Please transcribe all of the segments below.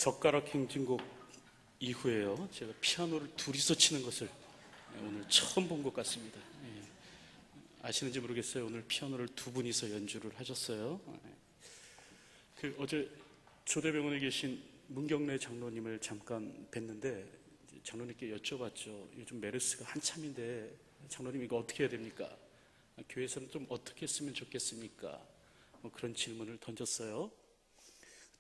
젓가락 행진곡 이후에요, 제가 피아노를 둘이서 치는 것을 오늘 처음 본 것 같습니다. 아시는지 모르겠어요. 오늘 피아노를 두 분이서 연주를 하셨어요. 어제 조대병원에 계신 문경래 장로님을 잠깐 뵀는데 장로님께 여쭤봤죠. 요즘 메르스가 한참인데 장로님 이거 어떻게 해야 됩니까? 교회에서는 좀 어떻게 했으면 좋겠습니까? 그런 질문을 던졌어요.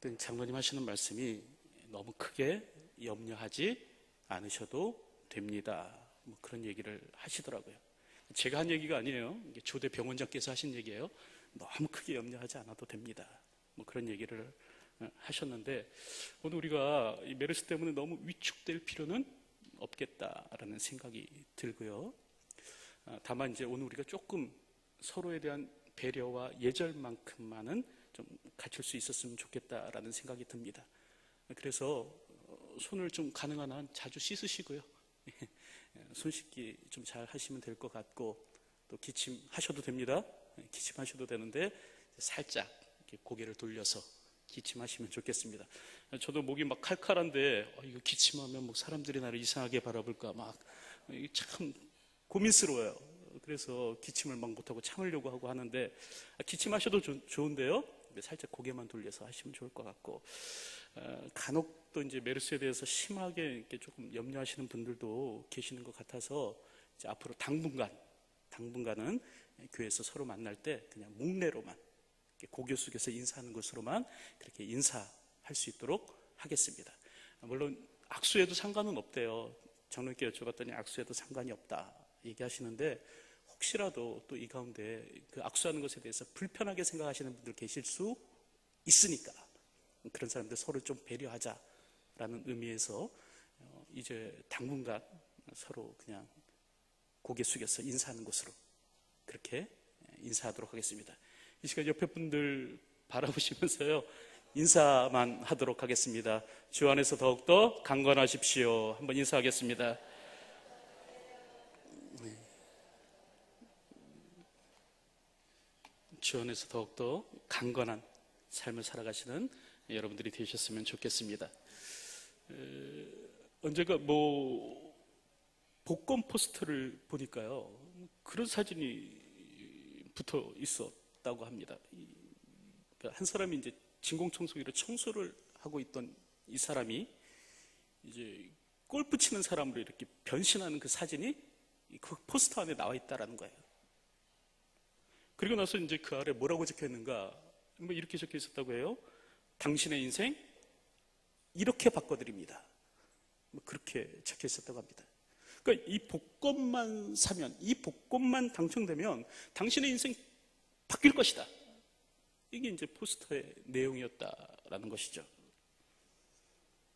그때 장로님 하시는 말씀이 너무 크게 염려하지 않으셔도 됩니다. 그런 얘기를 하시더라고요. 제가 한 얘기가 아니에요. 조대 병원장께서 하신 얘기예요. 너무 크게 염려하지 않아도 됩니다. 그런 얘기를 하셨는데, 오늘 우리가 이 메르스 때문에 너무 위축될 필요는 없겠다라는 생각이 들고요. 다만 이제 오늘 우리가 조금 서로에 대한 배려와 예절만큼만은 좀 갖출 수 있었으면 좋겠다라는 생각이 듭니다. 그래서 손을 좀 가능한 한 자주 씻으시고요. 손 씻기 좀 잘 하시면 될 것 같고, 또 기침하셔도 됩니다. 기침하셔도 되는데 살짝 이렇게 고개를 돌려서 기침하시면 좋겠습니다. 저도 목이 막 칼칼한데 이거 기침하면 사람들이 나를 이상하게 바라볼까 참 고민스러워요. 그래서 기침을 못하고 참으려고 하고 하는데, 기침하셔도 좋은데요, 살짝 고개만 돌려서 하시면 좋을 것 같고, 간혹 또 이제 메르스에 대해서 심하게 이렇게 조금 염려하시는 분들도 계시는 것 같아서, 이제 앞으로 당분간은 교회에서 서로 만날 때 그냥 목례로만 고개 숙여서 인사하는 것으로만 그렇게 인사할 수 있도록 하겠습니다. 물론 악수해도 상관은 없대요. 장로님께 여쭤봤더니 악수해도 상관이 없다 얘기하시는데, 혹시라도 또 이 가운데 그 악수하는 것에 대해서 불편하게 생각하시는 분들 계실 수 있으니까 그런 사람들 서로 좀 배려하자라는 의미에서 이제 당분간 서로 그냥 고개 숙여서 인사하는 것으로 그렇게 인사하도록 하겠습니다. 이 시간 옆에 분들 바라보시면서요, 인사만 하도록 하겠습니다. 주 안에서 더욱더 강건하십시오. 한번 인사하겠습니다. 주 안에서 더욱더 강건한 삶을 살아가시는 여러분들이 되셨으면 좋겠습니다. 언제가 복권 포스터를 보니까요, 그런 사진이 붙어 있었다고 합니다. 한 사람이 이제 진공청소기로 청소를 하고 있던 이 사람이 이제 골프 치는 사람으로 이렇게 변신하는 그 사진이 그 포스터 안에 나와 있다라는 거예요. 그리고 나서 이제 그 아래 뭐라고 적혀 있는가, 이렇게 적혀 있었다고 해요. 당신의 인생 이렇게 바꿔드립니다. 그렇게 적혀 있었다고 합니다. 그러니까 이 복권만 사면, 이 복권만 당첨되면 당신의 인생 바뀔 것이다. 이게 이제 포스터의 내용이었다라는 것이죠.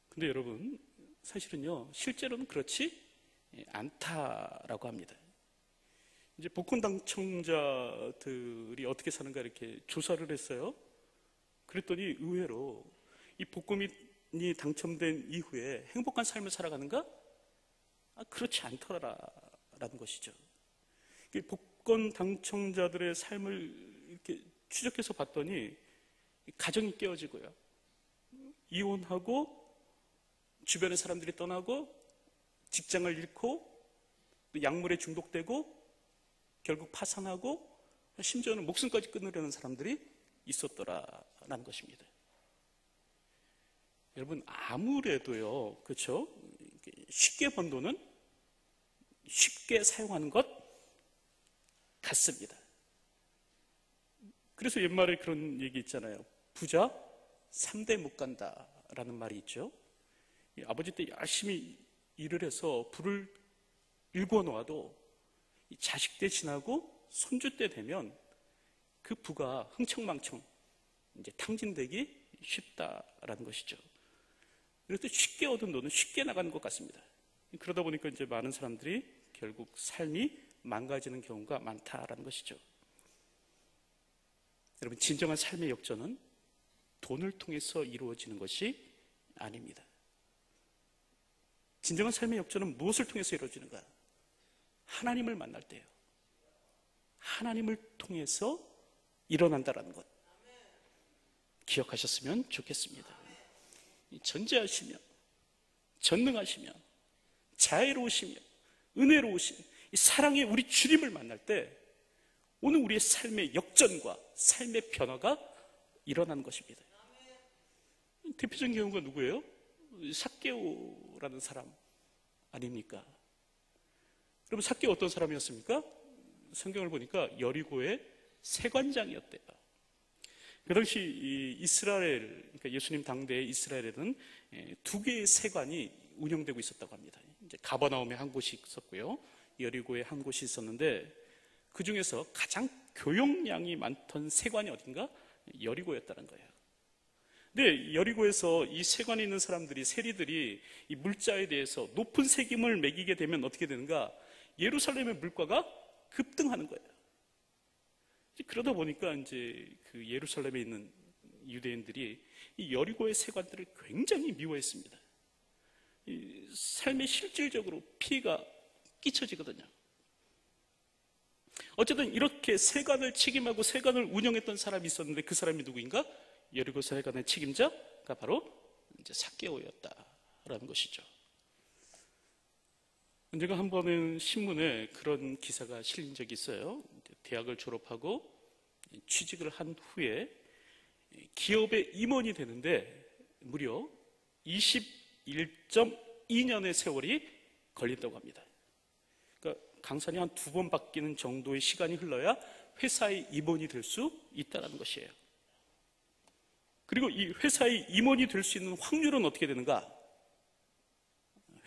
근데 여러분, 사실은요, 실제로는 그렇지 않다라고 합니다. 이제 복권 당첨자들이 어떻게 사는가 이렇게 조사를 했어요. 그랬더니 의외로 이 복권이 당첨된 이후에 행복한 삶을 살아가는가? 그렇지 않더라라는 것이죠. 복권 당첨자들의 삶을 이렇게 추적해서 봤더니 가정이 깨어지고요, 이혼하고 주변의 사람들이 떠나고 직장을 잃고 약물에 중독되고 결국 파산하고 심지어는 목숨까지 끊으려는 사람들이 있었더라라는 것입니다. 여러분, 아무래도요, 그렇죠? 쉽게 번 돈은 쉽게 사용하는 것 같습니다. 그래서 옛말에 그런 얘기 있잖아요. 부자 3대 못 간다라는 말이 있죠. 아버지 때 열심히 일을 해서 부를 일궈 놓아도 자식 때 지나고 손주 때 되면 그 부가 흥청망청 이제 탕진되기 쉽다라는 것이죠. 그래서 쉽게 얻은 돈은 쉽게 나가는 것 같습니다. 그러다 보니까 이제 많은 사람들이 결국 삶이 망가지는 경우가 많다라는 것이죠. 여러분, 진정한 삶의 역전은 돈을 통해서 이루어지는 것이 아닙니다. 진정한 삶의 역전은 무엇을 통해서 이루어지는가? 하나님을 만날 때요, 하나님을 통해서 일어난다라는 것 기억하셨으면 좋겠습니다. 전지하시며 전능하시며 자애로우시며 은혜로우신 이 사랑의 우리 주님을 만날 때 오늘 우리의 삶의 역전과 삶의 변화가 일어나는 것입니다. 대표적인 경우가 누구예요? 삭개오라는 사람 아닙니까? 여러분, 삭개오 어떤 사람이었습니까? 성경을 보니까 여리고의 세관장이었대요. 그 당시 이스라엘, 그러니까 예수님 당대의 이스라엘에는 두 개의 세관이 운영되고 있었다고 합니다. 이제 가버나움에 한 곳이 있었고요, 여리고에 한 곳이 있었는데 그 중에서 가장 교역량이 많던 세관이 어딘가? 여리고였다는 거예요. 근데 여리고에서 이 세관에 있는 사람들이, 세리들이 이 물자에 대해서 높은 세금을 매기게 되면 어떻게 되는가? 예루살렘의 물가가 급등하는 거예요. 그러다 보니까 이제 그 예루살렘에 있는 유대인들이 이 여리고의 세관들을 굉장히 미워했습니다. 이 삶에 실질적으로 피해가 끼쳐지거든요. 어쨌든 이렇게 세관을 책임하고 세관을 운영했던 사람이 있었는데 그 사람이 누구인가? 여리고 세관의 책임자가 바로 이제 삭개오였다라는 것이죠. 제가 한 번은 신문에 그런 기사가 실린 적이 있어요. 대학을 졸업하고 취직을 한 후에 기업의 임원이 되는데 무려 21.2년의 세월이 걸린다고 합니다. 그러니까 강산이 한 2번 바뀌는 정도의 시간이 흘러야 회사의 임원이 될 수 있다는 것이에요. 그리고 이 회사의 임원이 될 수 있는 확률은 어떻게 되는가?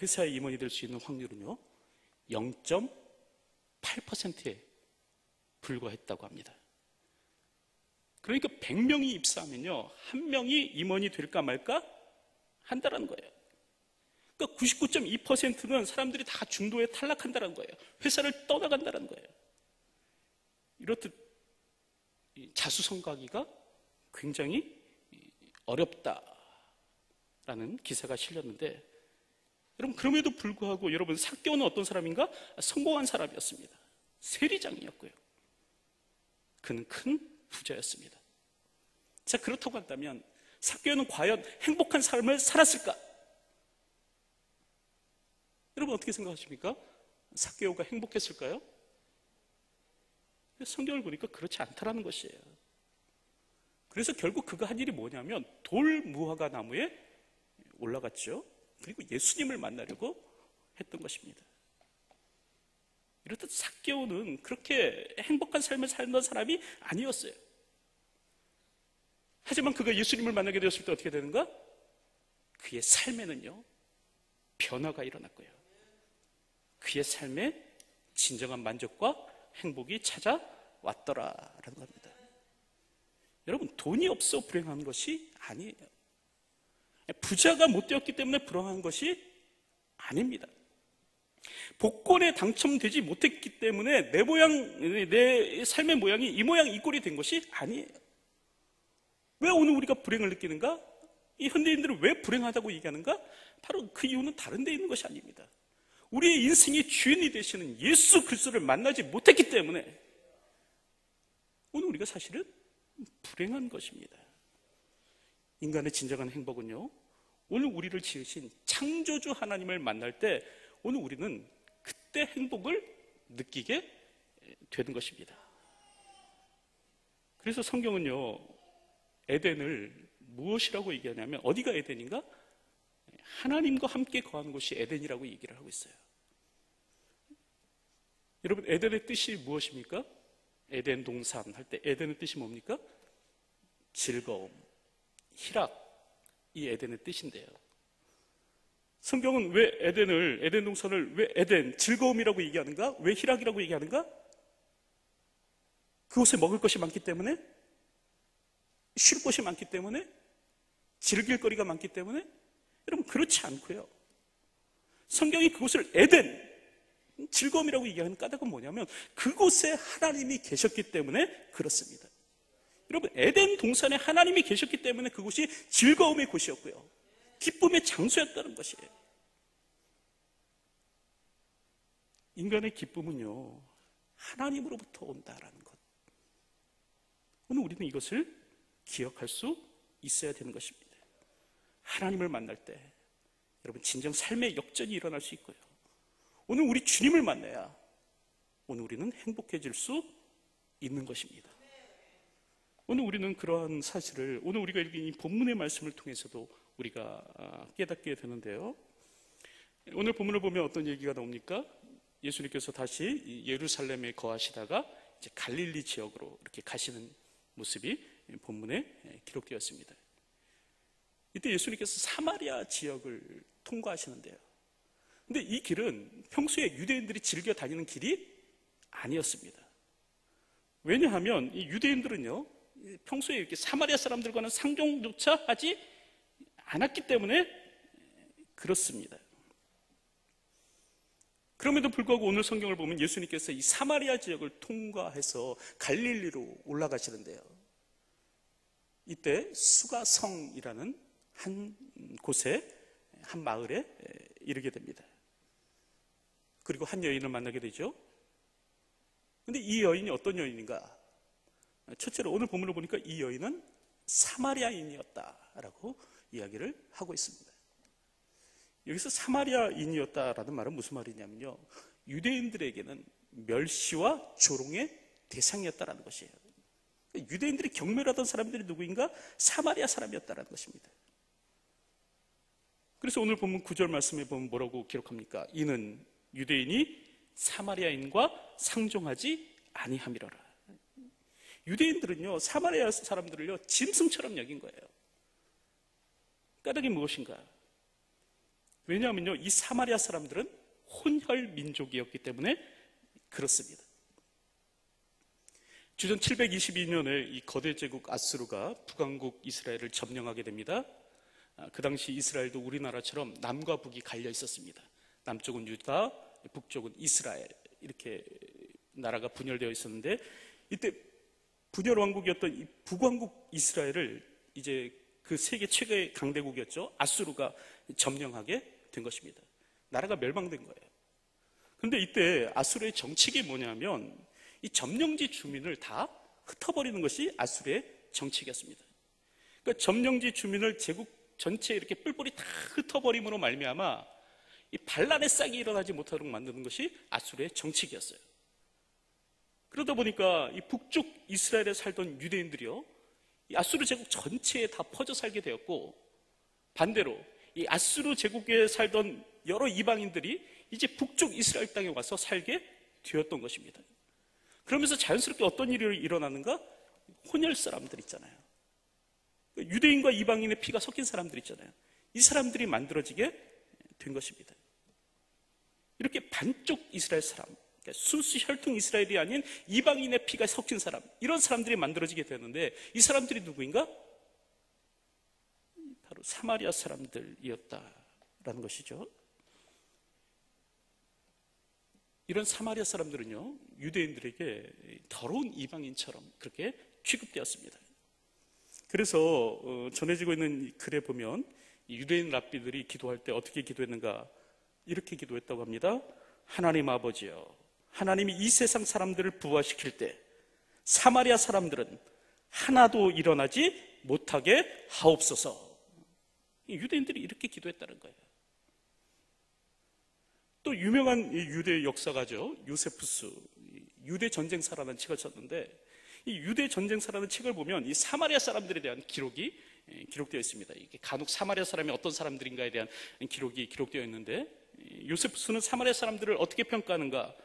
회사의 임원이 될 수 있는 확률은요 0.8%에 불과했다고 합니다. 그러니까 100명이 입사하면요 1명이 임원이 될까 말까 한다는 거예요. 그러니까 99.2%는 사람들이 다 중도에 탈락한다는 거예요. 회사를 떠나간다는 거예요. 이렇듯 자수성가하기가 굉장히 어렵다라는 기사가 실렸는데, 여러분, 그럼에도 불구하고 여러분, 삭개오는 어떤 사람인가? 성공한 사람이었습니다. 세리장이었고요. 그는 큰 부자였습니다. 자, 그렇다고 한다면 삭개오는 과연 행복한 삶을 살았을까? 여러분, 어떻게 생각하십니까? 삭개오가 행복했을까요? 성경을 보니까 그렇지 않다라는 것이에요. 그래서 결국 그가 한 일이 뭐냐면 돌무화과 나무에 올라갔죠. 그리고 예수님을 만나려고 했던 것입니다. 이렇듯 삭개오는 그렇게 행복한 삶을 살던 사람이 아니었어요. 하지만 그가 예수님을 만나게 되었을 때 어떻게 되는가? 그의 삶에는요 변화가 일어났고요, 그의 삶에 진정한 만족과 행복이 찾아왔더라라는 겁니다. 여러분, 돈이 없어 불행한 것이 아니에요. 부자가 못 되었기 때문에 불행한 것이 아닙니다. 복권에 당첨되지 못했기 때문에 내 삶의 모양이 이 모양 이 꼴이 된 것이 아니에요. 왜 오늘 우리가 불행을 느끼는가? 이 현대인들은 왜 불행하다고 얘기하는가? 바로 그 이유는 다른 데 있는 것이 아닙니다. 우리의 인생의 주인이 되시는 예수 그리스도를 만나지 못했기 때문에 오늘 우리가 사실은 불행한 것입니다. 인간의 진정한 행복은요 오늘 우리를 지으신 창조주 하나님을 만날 때 오늘 우리는 그때 행복을 느끼게 되는 것입니다. 그래서 성경은요 에덴을 무엇이라고 얘기하냐면, 어디가 에덴인가? 하나님과 함께 거하는 곳이 에덴이라고 얘기를 하고 있어요. 여러분, 에덴의 뜻이 무엇입니까? 에덴 동산 할 때 에덴의 뜻이 뭡니까? 즐거움, 희락, 이 에덴의 뜻인데요, 성경은 왜 에덴 동산을 왜 에덴, 즐거움이라고 얘기하는가? 왜 희락이라고 얘기하는가? 그곳에 먹을 것이 많기 때문에? 쉴 곳이 많기 때문에? 즐길 거리가 많기 때문에? 여러분, 그렇지 않고요, 성경이 그곳을 에덴, 즐거움이라고 얘기하는 까닭은 뭐냐면 그곳에 하나님이 계셨기 때문에 그렇습니다. 여러분, 에덴 동산에 하나님이 계셨기 때문에 그곳이 즐거움의 곳이었고요, 기쁨의 장소였다는 것이에요. 인간의 기쁨은요 하나님으로부터 온다라는 것, 오늘 우리는 이것을 기억할 수 있어야 되는 것입니다. 하나님을 만날 때 여러분 진정 삶의 역전이 일어날 수 있고요. 오늘 우리 주님을 만나야 오늘 우리는 행복해질 수 있는 것입니다. 오늘 우리는 그러한 사실을 오늘 우리가 읽은 이 본문의 말씀을 통해서도 우리가 깨닫게 되는데요. 오늘 본문을 보면 어떤 얘기가 나옵니까? 예수님께서 다시 예루살렘에 거하시다가 이제 갈릴리 지역으로 이렇게 가시는 모습이 본문에 기록되었습니다. 이때 예수님께서 사마리아 지역을 통과하시는데요. 근데 이 길은 평소에 유대인들이 즐겨 다니는 길이 아니었습니다. 왜냐하면 이 유대인들은요, 평소에 이렇게 사마리아 사람들과는 상종조차 하지 않았기 때문에 그렇습니다. 그럼에도 불구하고 오늘 성경을 보면 예수님께서 이 사마리아 지역을 통과해서 갈릴리로 올라가시는데요. 이때 수가성이라는 한 곳에, 한 마을에 이르게 됩니다. 그리고 한 여인을 만나게 되죠. 근데 이 여인이 어떤 여인인가? 첫째로 오늘 본문을 보니까 이 여인은 사마리아인이었다라고 이야기를 하고 있습니다. 여기서 사마리아인이었다라는 말은 무슨 말이냐면요, 유대인들에게는 멸시와 조롱의 대상이었다라는 것이에요. 유대인들이 경멸하던 사람들이 누구인가? 사마리아 사람이었다라는 것입니다. 그래서 오늘 본문 9절 말씀에 보면 뭐라고 기록합니까? 이는 유대인이 사마리아인과 상종하지 아니함이로라. 유대인들은요, 사마리아 사람들을요, 짐승처럼 여긴 거예요. 까닭이 무엇인가? 왜냐하면요, 이 사마리아 사람들은 혼혈 민족이었기 때문에 그렇습니다. 주전 722년에 이 거대 제국 아수르가 북왕국 이스라엘을 점령하게 됩니다. 그 당시 이스라엘도 우리나라처럼 남과 북이 갈려 있었습니다. 남쪽은 유다, 북쪽은 이스라엘, 이렇게 나라가 분열되어 있었는데, 이때 분열 왕국이었던 이 북왕국 이스라엘을 이제 그 세계 최고의 강대국이었죠, 아수르가 점령하게 된 것입니다. 나라가 멸망된 거예요. 그런데 이때 아수르의 정책이 뭐냐면 이 점령지 주민을 다 흩어버리는 것이 아수르의 정책이었습니다. 그러니까 점령지 주민을 제국 전체에 이렇게 뿔뿔이 다 흩어버림으로 말미암아 이 반란의 싹이 일어나지 못하도록 만드는 것이 아수르의 정책이었어요. 그러다 보니까 이 북쪽 이스라엘에 살던 유대인들이요, 이 아수르 제국 전체에 다 퍼져 살게 되었고, 반대로 이 아수르 제국에 살던 여러 이방인들이 이제 북쪽 이스라엘 땅에 와서 살게 되었던 것입니다. 그러면서 자연스럽게 어떤 일이 일어나는가? 혼혈 사람들 있잖아요. 유대인과 이방인의 피가 섞인 사람들 있잖아요. 이 사람들이 만들어지게 된 것입니다. 이렇게 반쪽 이스라엘 사람, 그러니까 순수 혈통 이스라엘이 아닌 이방인의 피가 섞인 사람, 이런 사람들이 만들어지게 되는데, 이 사람들이 누구인가? 바로 사마리아 사람들이었다라는 것이죠. 이런 사마리아 사람들은요, 유대인들에게 더러운 이방인처럼 그렇게 취급되었습니다. 그래서 전해지고 있는 이 글에 보면 유대인 랍비들이 기도할 때 어떻게 기도했는가? 이렇게 기도했다고 합니다. 하나님 아버지여, 하나님이 이 세상 사람들을 부활시킬 때 사마리아 사람들은 하나도 일어나지 못하게 하옵소서. 유대인들이 이렇게 기도했다는 거예요. 또 유명한 유대 역사가죠, 요세푸스, 유대 전쟁사라는 책을 썼는데, 이 유대 전쟁사라는 책을 보면 이 사마리아 사람들에 대한 기록이 기록되어 있습니다. 이게 간혹 사마리아 사람이 어떤 사람들인가에 대한 기록이 기록되어 있는데, 요세푸스는 사마리아 사람들을 어떻게 평가하는가?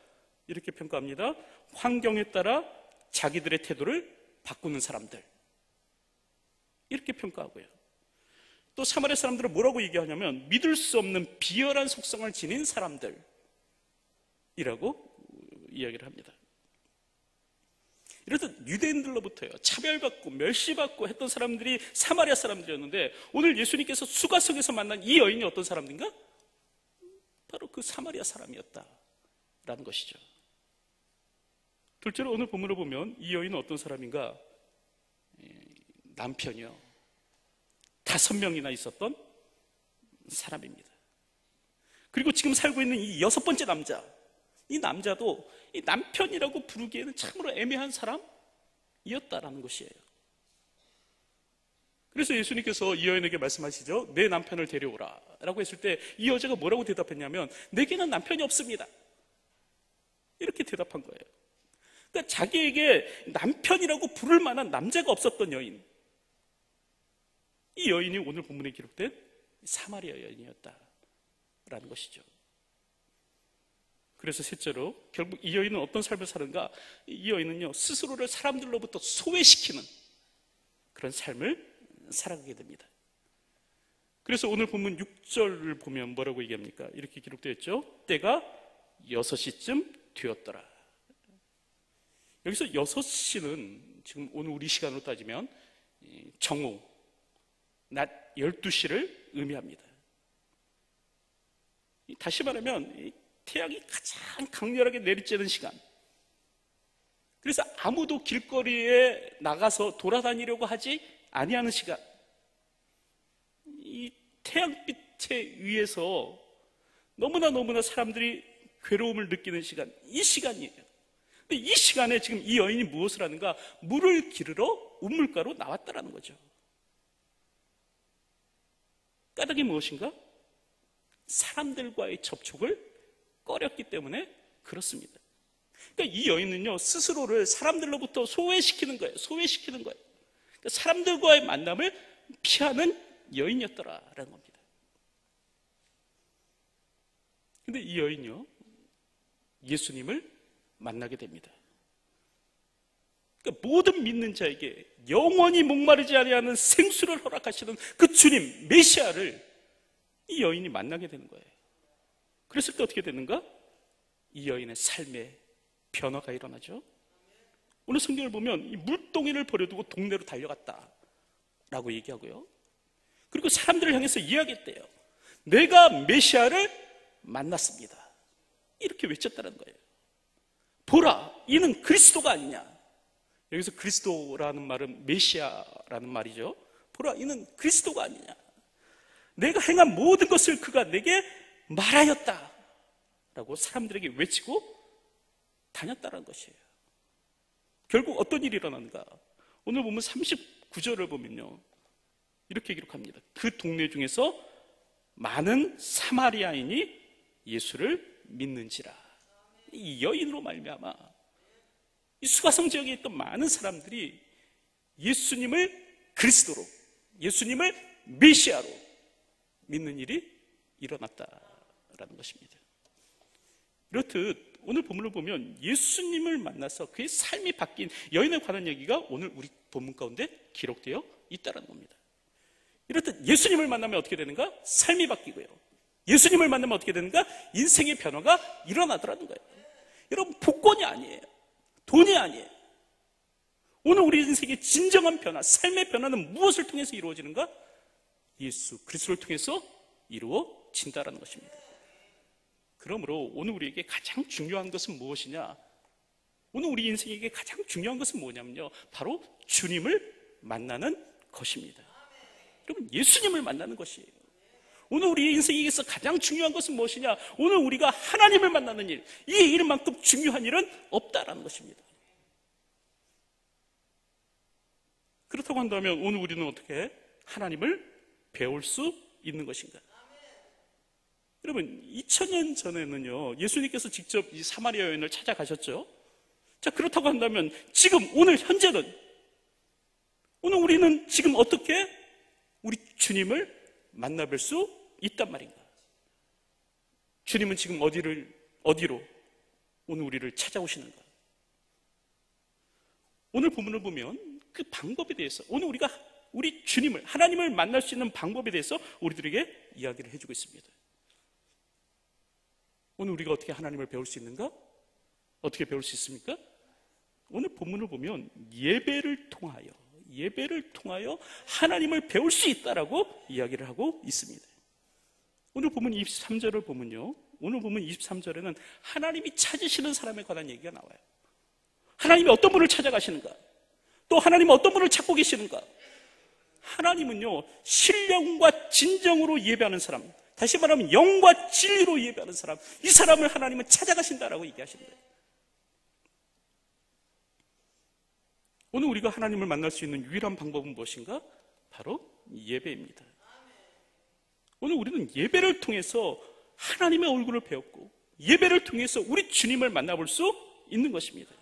이렇게 평가합니다. 환경에 따라 자기들의 태도를 바꾸는 사람들, 이렇게 평가하고요. 또 사마리아 사람들은 뭐라고 얘기하냐면 믿을 수 없는 비열한 속성을 지닌 사람들이라고 이야기를 합니다. 이렇듯 유대인들로부터요, 차별받고 멸시받고 했던 사람들이 사마리아 사람들이었는데, 오늘 예수님께서 수가성에서 만난 이 여인이 어떤 사람인가? 바로 그 사마리아 사람이었다라는 것이죠. 둘째로 오늘 본문을 보면 이 여인은 어떤 사람인가? 남편이요, 5명이나 있었던 사람입니다. 그리고 지금 살고 있는 이 6번째 남자, 이 남자도 이 남편이라고 부르기에는 참으로 애매한 사람이었다라는 것이에요. 그래서 예수님께서 이 여인에게 말씀하시죠. 내 남편을 데려오라 라고 했을 때 이 여자가 뭐라고 대답했냐면 내게는 남편이 없습니다. 이렇게 대답한 거예요. 그러니까 자기에게 남편이라고 부를 만한 남자가 없었던 여인, 이 여인이 오늘 본문에 기록된 사마리아 여인이었다라는 것이죠. 그래서 셋째로 결국 이 여인은 어떤 삶을 사는가? 이 여인은요 스스로를 사람들로부터 소외시키는 그런 삶을 살아가게 됩니다. 그래서 오늘 본문 6절을 보면 뭐라고 얘기합니까? 이렇게 기록되어 있죠. 때가 6시쯤 되었더라. 여기서 6시는 지금 오늘 우리 시간으로 따지면 정오, 낮 12시를 의미합니다. 다시 말하면 태양이 가장 강렬하게 내리쬐는 시간, 그래서 아무도 길거리에 나가서 돌아다니려고 하지 아니하는 시간, 이 태양빛에 의해서 너무나 사람들이 괴로움을 느끼는 시간, 이 시간이에요. 근데 이 시간에 지금 이 여인이 무엇을 하는가? 물을 기르러 우물가로 나왔다라는 거죠. 까닭이 무엇인가? 사람들과의 접촉을 꺼렸기 때문에 그렇습니다. 그러니까 이 여인은요 스스로를 사람들로부터 소외시키는 거예요. 그러니까 사람들과의 만남을 피하는 여인이었더라라는 겁니다. 근데 이 여인이요 예수님을 만나게 됩니다. 그러니까 모든 믿는 자에게 영원히 목마르지 아니하는 생수를 허락하시는 그 주님 메시아를 이 여인이 만나게 되는 거예요. 그랬을 때 어떻게 되는가? 이 여인의 삶에 변화가 일어나죠. 오늘 성경을 보면 이 물동이를 버려두고 동네로 달려갔다라고 얘기하고요. 그리고 사람들을 향해서 이야기했대요. 내가 메시아를 만났습니다. 이렇게 외쳤다는 거예요. 보라, 이는 그리스도가 아니냐. 여기서 그리스도라는 말은 메시아라는 말이죠. 보라, 이는 그리스도가 아니냐. 내가 행한 모든 것을 그가 내게 말하였다 라고 사람들에게 외치고 다녔다는 것이에요. 결국 어떤 일이 일어났는가? 오늘 보면 39절을 보면요 이렇게 기록합니다. 그 동네 중에서 많은 사마리아인이 예수를 믿는지라. 이 여인으로 말미암아 이 수가성 지역에 있던 많은 사람들이 예수님을 그리스도로, 예수님을 메시아로 믿는 일이 일어났다라는 것입니다. 이렇듯 오늘 본문을 보면 예수님을 만나서 그의 삶이 바뀐 여인에 관한 얘기가 오늘 우리 본문 가운데 기록되어 있다는 겁니다. 이렇듯 예수님을 만나면 어떻게 되는가? 삶이 바뀌고요. 예수님을 만나면 어떻게 되는가? 인생의 변화가 일어나더라는 거예요. 여러분, 복권이 아니에요. 돈이 아니에요. 오늘 우리 인생의 진정한 변화, 삶의 변화는 무엇을 통해서 이루어지는가? 예수 그리스도를 통해서 이루어진다는 것입니다. 그러므로 오늘 우리에게 가장 중요한 것은 무엇이냐? 오늘 우리 인생에게 가장 중요한 것은 뭐냐면요, 바로 주님을 만나는 것입니다. 여러분, 예수님을 만나는 것이에요. 오늘 우리 인생에서 가장 중요한 것은 무엇이냐? 오늘 우리가 하나님을 만나는 일, 이 일만큼 중요한 일은 없다라는 것입니다. 그렇다고 한다면 오늘 우리는 어떻게 하나님을 배울 수 있는 것인가? 여러분, 2000년 전에는요 예수님께서 직접 이 사마리아 여인을 찾아가셨죠. 자, 그렇다고 한다면 지금 오늘 현재는, 오늘 우리는 지금 어떻게 우리 주님을 만나뵐 수 있단 말인가? 주님은 지금 어디로 오늘 우리를 찾아오시는가? 오늘 본문을 보면 그 방법에 대해서, 오늘 우리가 우리 주님을, 하나님을 만날 수 있는 방법에 대해서 우리들에게 이야기를 해주고 있습니다. 오늘 우리가 어떻게 하나님을 배울 수 있는가? 어떻게 배울 수 있습니까? 오늘 본문을 보면 예배를 통하여 하나님을 배울 수 있다라고 이야기를 하고 있습니다. 오늘 본문 23절을 보면요, 오늘 본문 23절에는 하나님이 찾으시는 사람에 관한 얘기가 나와요. 하나님이 어떤 분을 찾아가시는가? 또 하나님은 어떤 분을 찾고 계시는가? 하나님은요 신령과 진정으로 예배하는 사람, 다시 말하면 영과 진리로 예배하는 사람, 이 사람을 하나님은 찾아가신다라고 얘기하시는 거예요. 오늘 우리가 하나님을 만날 수 있는 유일한 방법은 무엇인가? 바로 예배입니다. 오늘 우리는 예배를 통해서 하나님의 얼굴을 배웠고 예배를 통해서 우리 주님을 만나볼 수 있는 것입니다.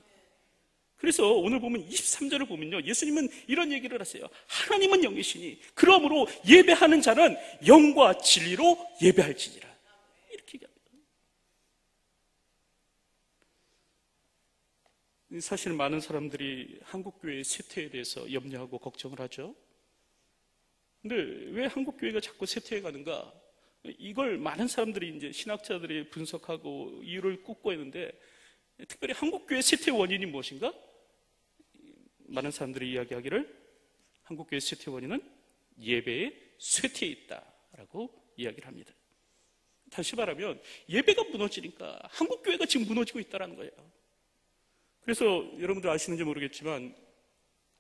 그래서 오늘 보면 23절을 보면요, 예수님은 이런 얘기를 하세요. 하나님은 영이시니 그러므로 예배하는 자는 영과 진리로 예배할지니라, 이렇게 얘기합니다. 사실 많은 사람들이 한국교회의 쇠퇴에 대해서 염려하고 걱정을 하죠. 근데 왜 한국교회가 자꾸 쇠퇴해 가는가? 이걸 많은 사람들이 이제 신학자들이 분석하고 이유를 꼽고 있는데, 특별히 한국교회 쇠퇴 원인이 무엇인가? 많은 사람들이 이야기하기를 한국교회 쇠퇴 원인은 예배의 쇠퇴에 있다라고 이야기를 합니다. 다시 말하면 예배가 무너지니까 한국교회가 지금 무너지고 있다는 거예요. 그래서 여러분들 아시는지 모르겠지만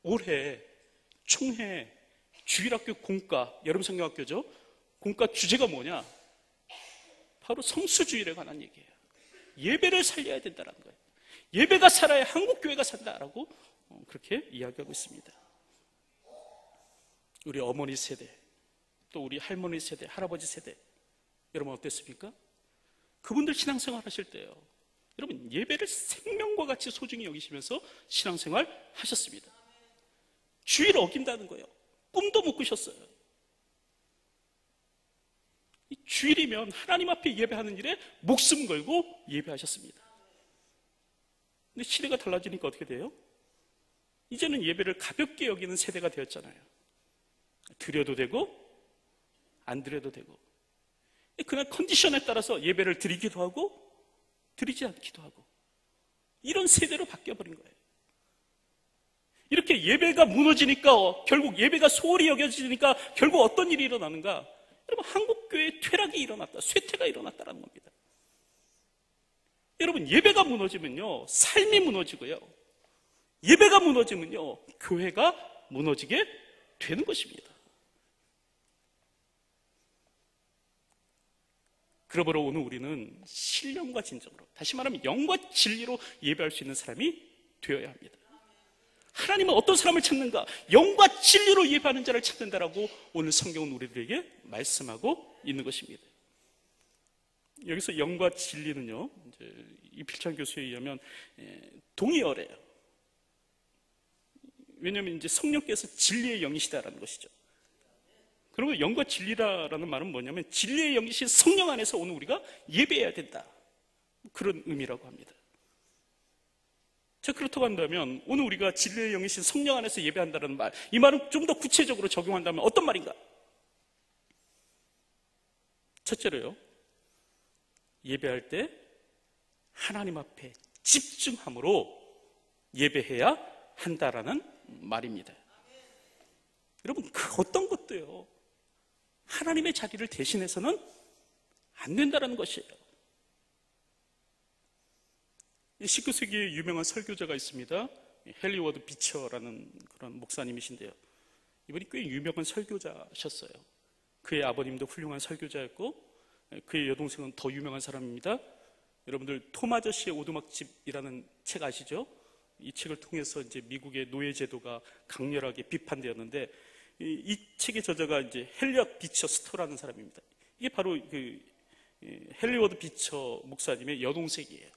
올해 총회 주일학교 공과, 여러분 성경학교죠? 공과 주제가 뭐냐? 바로 성수주일에 관한 얘기예요. 예배를 살려야 된다는 거예요. 예배가 살아야 한국교회가 산다라고 그렇게 이야기하고 있습니다. 우리 어머니 세대, 또 우리 할머니 세대, 할아버지 세대, 여러분 어땠습니까? 그분들 신앙생활 하실 때요, 여러분 예배를 생명과 같이 소중히 여기시면서 신앙생활 하셨습니다. 주일 어긴다는 거예요. 꿈도 못 꾸셨어요. 이 주일이면 하나님 앞에 예배하는 일에 목숨 걸고 예배하셨습니다. 근데 시대가 달라지니까 어떻게 돼요? 이제는 예배를 가볍게 여기는 세대가 되었잖아요. 드려도 되고 안 드려도 되고, 그날 컨디션에 따라서 예배를 드리기도 하고 드리지 않기도 하고, 이런 세대로 바뀌어버린 거예요. 이렇게 예배가 무너지니까, 결국 예배가 소홀히 여겨지니까 결국 어떤 일이 일어나는가? 여러분, 한국교회의 퇴락이 일어났다, 쇠퇴가 일어났다는 겁니다. 여러분, 예배가 무너지면요 삶이 무너지고요, 예배가 무너지면요 교회가 무너지게 되는 것입니다. 그러므로 오늘 우리는 신령과 진정으로, 다시 말하면 영과 진리로 예배할 수 있는 사람이 되어야 합니다. 하나님은 어떤 사람을 찾는가? 영과 진리로 예배하는 자를 찾는다라고 오늘 성경은 우리들에게 말씀하고 있는 것입니다. 여기서 영과 진리는요, 이제 이필찬 교수에 의하면 동의어래요. 왜냐하면 이제 성령께서 진리의 영이시다라는 것이죠. 그러면 영과 진리라는 말은 뭐냐면 진리의 영이신 성령 안에서 오늘 우리가 예배해야 된다, 그런 의미라고 합니다. 자, 그렇다고 한다면 오늘 우리가 진리의 영이신 성령 안에서 예배한다는 말, 이 말은 좀 더 구체적으로 적용한다면 어떤 말인가? 첫째로요, 예배할 때 하나님 앞에 집중함으로 예배해야 한다라는 말입니다. 여러분, 그 어떤 것도요 하나님의 자리를 대신해서는 안 된다는 것이에요. 19세기에 유명한 설교자가 있습니다. 헨리 워드 비처라는 그런 목사님이신데요, 이분이 꽤 유명한 설교자셨어요. 그의 아버님도 훌륭한 설교자였고 그의 여동생은 더 유명한 사람입니다. 여러분들 톰 아저씨의 오두막집이라는 책 아시죠? 이 책을 통해서 이제 미국의 노예 제도가 강렬하게 비판되었는데, 이 책의 저자가 이제 헨리엇 비처 스토라는 사람입니다. 이게 바로 그 헨리 워드 비처 목사님의 여동생이에요.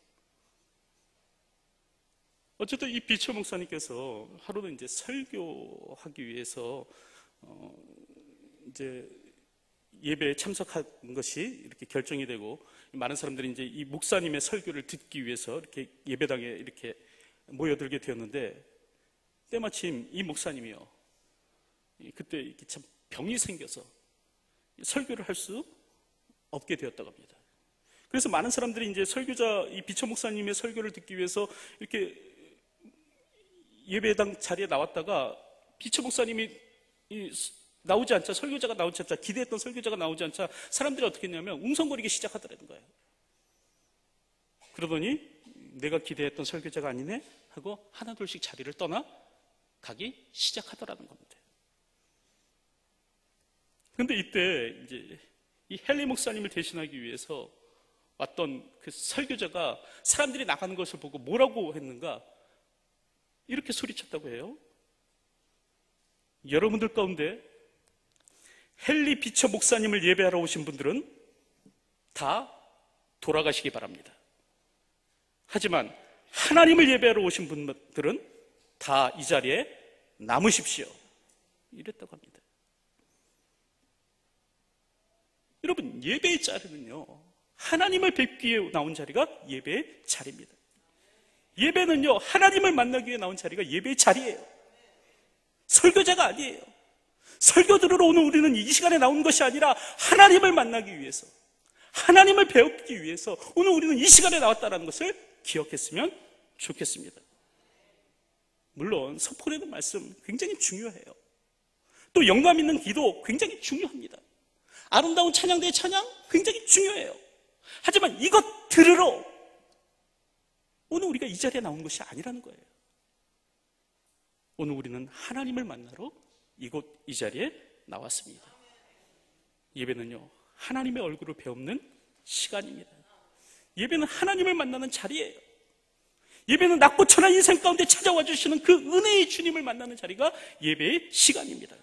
어쨌든 이 비처 목사님께서 하루는 이제 설교하기 위해서 이제 예배에 참석한 것이 이렇게 결정이 되고, 많은 사람들이 이제 이 목사님의 설교를 듣기 위해서 이렇게 예배당에 이렇게 모여들게 되었는데, 때마침 이 목사님이요, 그때 이렇게 참 병이 생겨서 설교를 할 수 없게 되었다고 합니다. 그래서 많은 사람들이 이제 설교자 이 비처 목사님의 설교를 듣기 위해서 이렇게 예배당 자리에 나왔다가 비처 목사님이 나오지 않자, 설교자가 나오지 않자, 기대했던 설교자가 나오지 않자 사람들이 어떻게 했냐면 웅성거리기 시작하더라는 거예요. 그러더니 내가 기대했던 설교자가 아니네 하고 하나둘씩 자리를 떠나 가기 시작하더라는 겁니다. 그런데 이때 이제 이 헨리 목사님을 대신하기 위해서 왔던 그 설교자가 사람들이 나가는 것을 보고 뭐라고 했는가? 이렇게 소리쳤다고 해요. 여러분들 가운데 헨리 비처 목사님을 예배하러 오신 분들은 다 돌아가시기 바랍니다. 하지만 하나님을 예배하러 오신 분들은 다 이 자리에 남으십시오. 이랬다고 합니다. 여러분, 예배의 자리는요, 하나님을 뵙기 위해 나온 자리가 예배의 자리입니다. 예배는요, 하나님을 만나기 위해 나온 자리가 예배의 자리예요. 설교자가 아니에요. 설교 들으러 오는 우리는 이 시간에 나온 것이 아니라 하나님을 만나기 위해서, 하나님을 배우기 위해서 오늘 우리는 이 시간에 나왔다는 것을 기억했으면 좋겠습니다. 물론 선포되는 말씀 굉장히 중요해요. 또 영감 있는 기도 굉장히 중요합니다. 아름다운 찬양대의 찬양 굉장히 중요해요. 하지만 이것 들으러 오늘 우리가 이 자리에 나온 것이 아니라는 거예요. 오늘 우리는 하나님을 만나러 이곳 이 자리에 나왔습니다. 예배는요, 하나님의 얼굴을 배우는 시간입니다. 예배는 하나님을 만나는 자리예요. 예배는 낮고 천한 인생 가운데 찾아와 주시는 그 은혜의 주님을 만나는 자리가 예배의 시간입니다.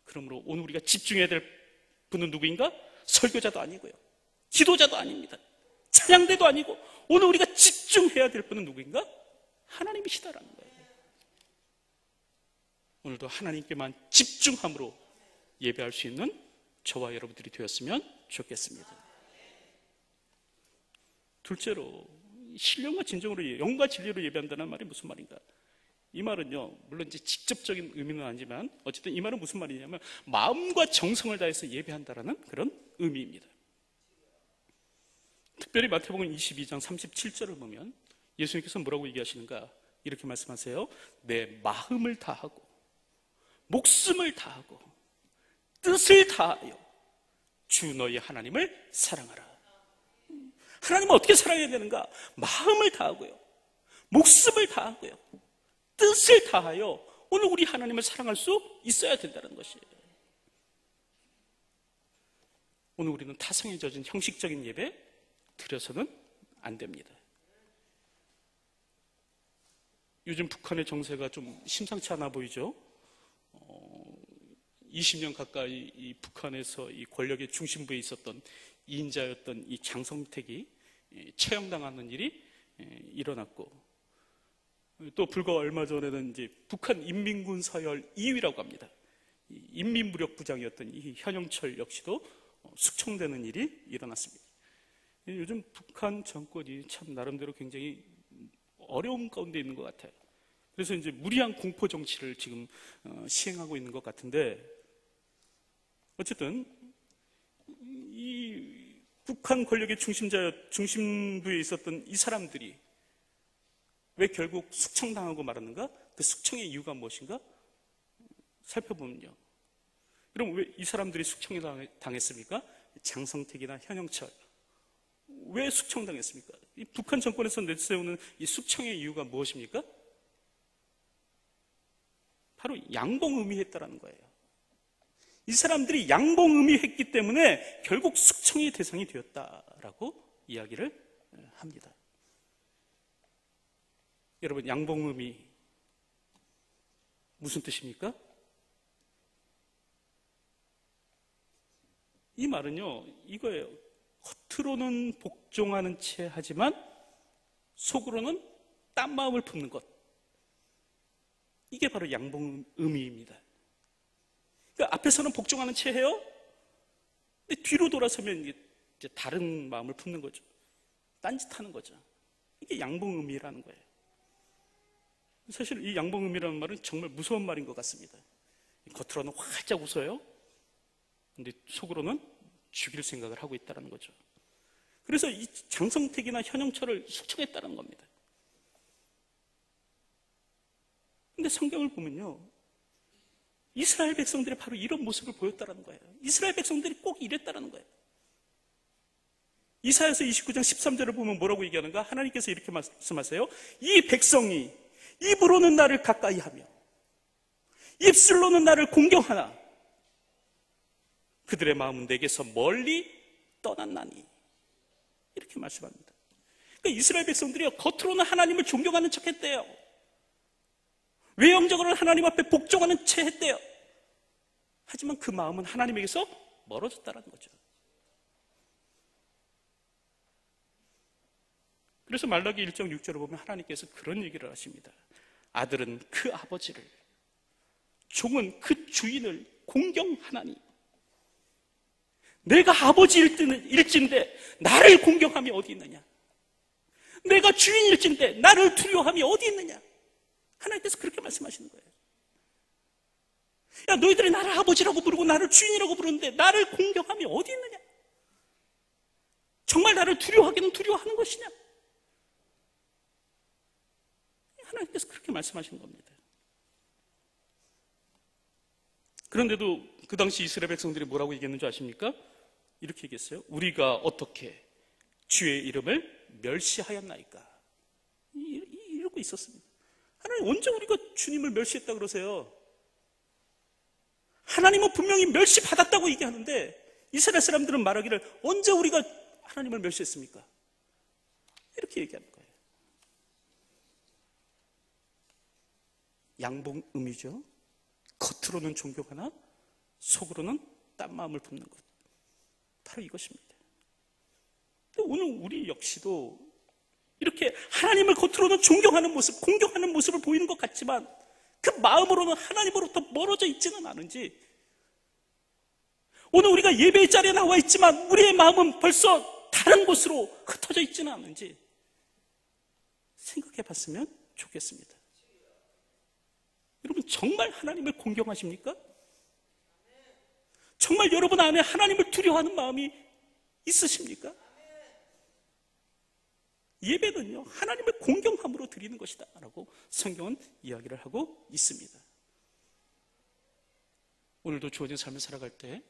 그러므로 오늘 우리가 집중해야 될 분은 누구인가? 설교자도 아니고요, 지도자도 아닙니다. 찬양대도 아니고 오늘 우리가 집중해야 될 분은 누구인가? 하나님이시다라는 거예요. 오늘도 하나님께만 집중함으로 예배할 수 있는 저와 여러분들이 되었으면 좋겠습니다. 둘째로, 신령과 진정으로, 영과 진리로 예배한다는 말이 무슨 말인가? 이 말은요, 물론 이제 직접적인 의미는 아니지만 어쨌든 이 말은 무슨 말이냐면 마음과 정성을 다해서 예배한다라는 그런 의미입니다. 특별히 마태복음 22장 37절을 보면 예수님께서 뭐라고 얘기하시는가? 이렇게 말씀하세요. 내 마음을 다하고 목숨을 다하고 뜻을 다하여 주 너희 하나님을 사랑하라. 하나님을 어떻게 사랑해야 되는가? 마음을 다하고요, 목숨을 다하고요, 뜻을 다하여 오늘 우리 하나님을 사랑할 수 있어야 된다는 것이에요. 오늘 우리는 타성에 젖은 형식적인 예배 드려서는 안 됩니다. 요즘 북한의 정세가 좀 심상치 않아 보이죠? 20년 가까이 이 북한에서 이 권력의 중심부에 있었던 이인자였던 이 장성택이 처형당하는 일이 일어났고, 또 불과 얼마 전에는 이제 북한 인민군 서열 2위라고 합니다. 인민무력부장이었던 이 현영철 역시도 숙청되는 일이 일어났습니다. 요즘 북한 정권이 참 나름대로 굉장히 어려운 가운데 있는 것 같아요. 그래서 이제 무리한 공포 정치를 지금 시행하고 있는 것 같은데, 어쨌든 이 북한 권력의 중심부에 있었던 이 사람들이 왜 결국 숙청당하고 말았는가? 그 숙청의 이유가 무엇인가? 살펴보면요, 그럼 왜 이 사람들이 숙청에 당했습니까? 장성택이나 현영철, 왜 숙청당했습니까? 이 북한 정권에서 내세우는 이 숙청의 이유가 무엇입니까? 바로 양봉의미했다라는 거예요. 이 사람들이 양봉의미했기 때문에 결국 숙청의 대상이 되었다라고 이야기를 합니다. 여러분, 양봉의미 무슨 뜻입니까? 이 말은요, 이거예요. 겉으로는 복종하는 채 하지만 속으로는 딴 마음을 품는 것. 이게 바로 양봉의미입니다. 그러니까 앞에서는 복종하는 채 해요. 근데 뒤로 돌아서면 이제 다른 마음을 품는 거죠. 딴짓하는 거죠. 이게 양봉의미라는 거예요. 사실 이 양봉의미라는 말은 정말 무서운 말인 것 같습니다. 겉으로는 활짝 웃어요. 근데 속으로는 죽일 생각을 하고 있다는 거죠. 그래서 이 장성택이나 현영철을 숙청했다는 겁니다. 근데 성경을 보면요, 이스라엘 백성들이 바로 이런 모습을 보였다는 거예요. 이스라엘 백성들이 꼭 이랬다는 거예요. 이사야서 29장 13절을 보면 뭐라고 얘기하는가? 하나님께서 이렇게 말씀하세요. 이 백성이 입으로는 나를 가까이 하며 입술로는 나를 공경하나 그들의 마음은 내게서 멀리 떠났나니. 이렇게 말씀합니다. 그러니까 이스라엘 백성들이 겉으로는 하나님을 존경하는 척 했대요. 외형적으로는 하나님 앞에 복종하는 채 했대요. 하지만 그 마음은 하나님에게서 멀어졌다는 거죠. 그래서 말라기 1장 6절을 보면 하나님께서 그런 얘기를 하십니다. 아들은 그 아버지를, 종은 그 주인을 공경하나니 내가 아버지일진데 나를 공경함이 어디 있느냐? 내가 주인일진데 나를 두려워함이 어디 있느냐? 하나님께서 그렇게 말씀하시는 거예요. 야, 너희들이 나를 아버지라고 부르고 나를 주인이라고 부르는데 나를 공경함이 어디 있느냐? 정말 나를 두려워하기는 두려워하는 것이냐? 하나님께서 그렇게 말씀하시는 겁니다. 그런데도 그 당시 이스라엘 백성들이 뭐라고 얘기했는지 아십니까? 이렇게 얘기했어요. 우리가 어떻게 주의 이름을 멸시하였나이까? 이러고 있었습니다. 하나님, 언제 우리가 주님을 멸시했다 그러세요? 하나님은 분명히 멸시받았다고 얘기하는데 이스라엘 사람들은 말하기를 언제 우리가 하나님을 멸시했습니까? 이렇게 얘기하는 거예요. 양봉음이죠. 겉으로는 존경하나 속으로는 딴 마음을 품는 것, 바로 이것입니다. 오늘 우리 역시도 이렇게 하나님을 겉으로는 존경하는 모습, 공경하는 모습을 보이는 것 같지만 그 마음으로는 하나님으로부터 멀어져 있지는 않은지, 오늘 우리가 예배의 자리에 나와 있지만 우리의 마음은 벌써 다른 곳으로 흩어져 있지는 않은지 생각해 봤으면 좋겠습니다. 여러분, 정말 하나님을 공경하십니까? 정말 여러분 안에 하나님을 두려워하는 마음이 있으십니까? 예배는요, 하나님을 공경함으로 드리는 것이다 라고 성경은 이야기를 하고 있습니다. 오늘도 주어진 삶을 살아갈 때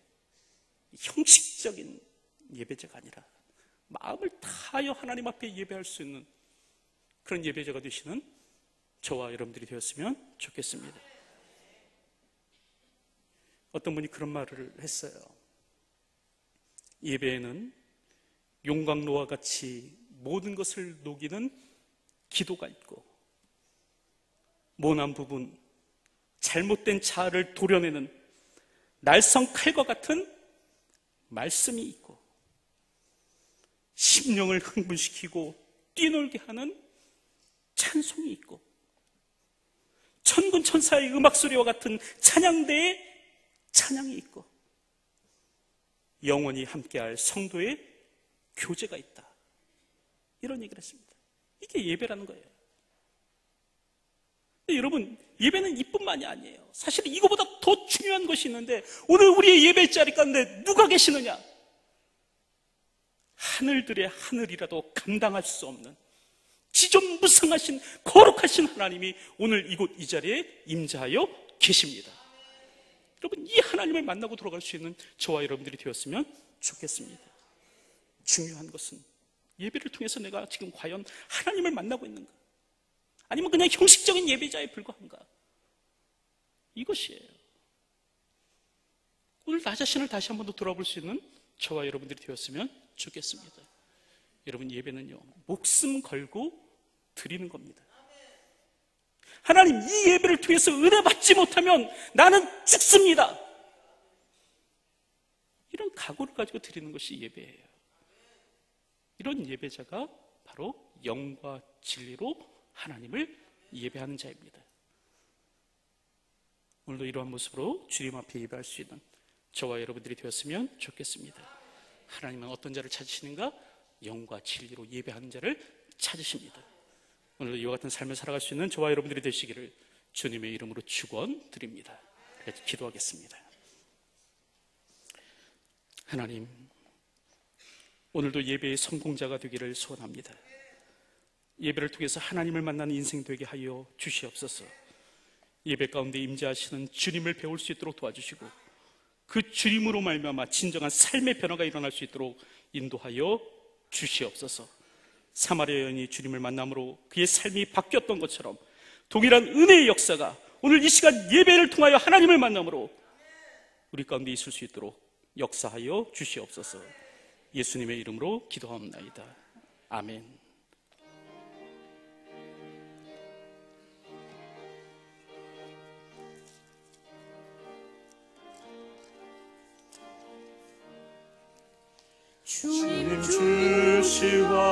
형식적인 예배자가 아니라 마음을 다하여 하나님 앞에 예배할 수 있는 그런 예배자가 되시는 저와 여러분들이 되었으면 좋겠습니다. 어떤 분이 그런 말을 했어요. 예배에는 용광로와 같이 모든 것을 녹이는 기도가 있고, 모난 부분, 잘못된 자아를 도려내는 날성 칼과 같은 말씀이 있고, 심령을 흥분시키고 뛰놀게 하는 찬송이 있고, 천군 천사의 음악 소리와 같은 찬양대의 찬양이 있고, 영원히 함께할 성도의 교제가 있다, 이런 얘기를 했습니다. 이게 예배라는 거예요. 근데 여러분, 예배는 이뿐만이 아니에요. 사실 이거보다 더 중요한 것이 있는데, 오늘 우리의 예배 자리 가운데 누가 계시느냐? 하늘들의 하늘이라도 감당할 수 없는 지존무성하신 거룩하신 하나님이 오늘 이곳 이 자리에 임재하여 계십니다. 여러분, 이 하나님을 만나고 돌아갈 수 있는 저와 여러분들이 되었으면 좋겠습니다. 중요한 것은 예배를 통해서 내가 지금 과연 하나님을 만나고 있는가? 아니면 그냥 형식적인 예배자에 불과한가? 이것이에요. 오늘 나 자신을 다시 한 번 더 돌아볼 수 있는 저와 여러분들이 되었으면 좋겠습니다. 여러분, 예배는요, 목숨 걸고 드리는 겁니다. 하나님, 이 예배를 통해서 은혜 받지 못하면 나는 죽습니다, 이런 각오를 가지고 드리는 것이 예배예요. 이런 예배자가 바로 영과 진리로 하나님을 예배하는 자입니다. 오늘도 이러한 모습으로 주님 앞에 예배할 수 있는 저와 여러분들이 되었으면 좋겠습니다. 하나님은 어떤 자를 찾으시는가? 영과 진리로 예배하는 자를 찾으십니다. 오늘도 이와 같은 삶을 살아갈 수 있는 저와 여러분들이 되시기를 주님의 이름으로 축원드립니다. 기도하겠습니다. 하나님, 오늘도 예배의 성공자가 되기를 소원합니다. 예배를 통해서 하나님을 만나는 인생 되게 하여 주시옵소서. 예배 가운데 임재하시는 주님을 배울 수 있도록 도와주시고, 그 주님으로 말미암아 진정한 삶의 변화가 일어날 수 있도록 인도하여 주시옵소서. 사마리아 여인이 주님을 만남으로 그의 삶이 바뀌었던 것처럼 동일한 은혜의 역사가 오늘 이 시간 예배를 통하여 하나님을 만남으로 우리 가운데 있을 수 있도록 역사하여 주시옵소서. 예수님의 이름으로 기도하옵나이다. 아멘. 주님 주시와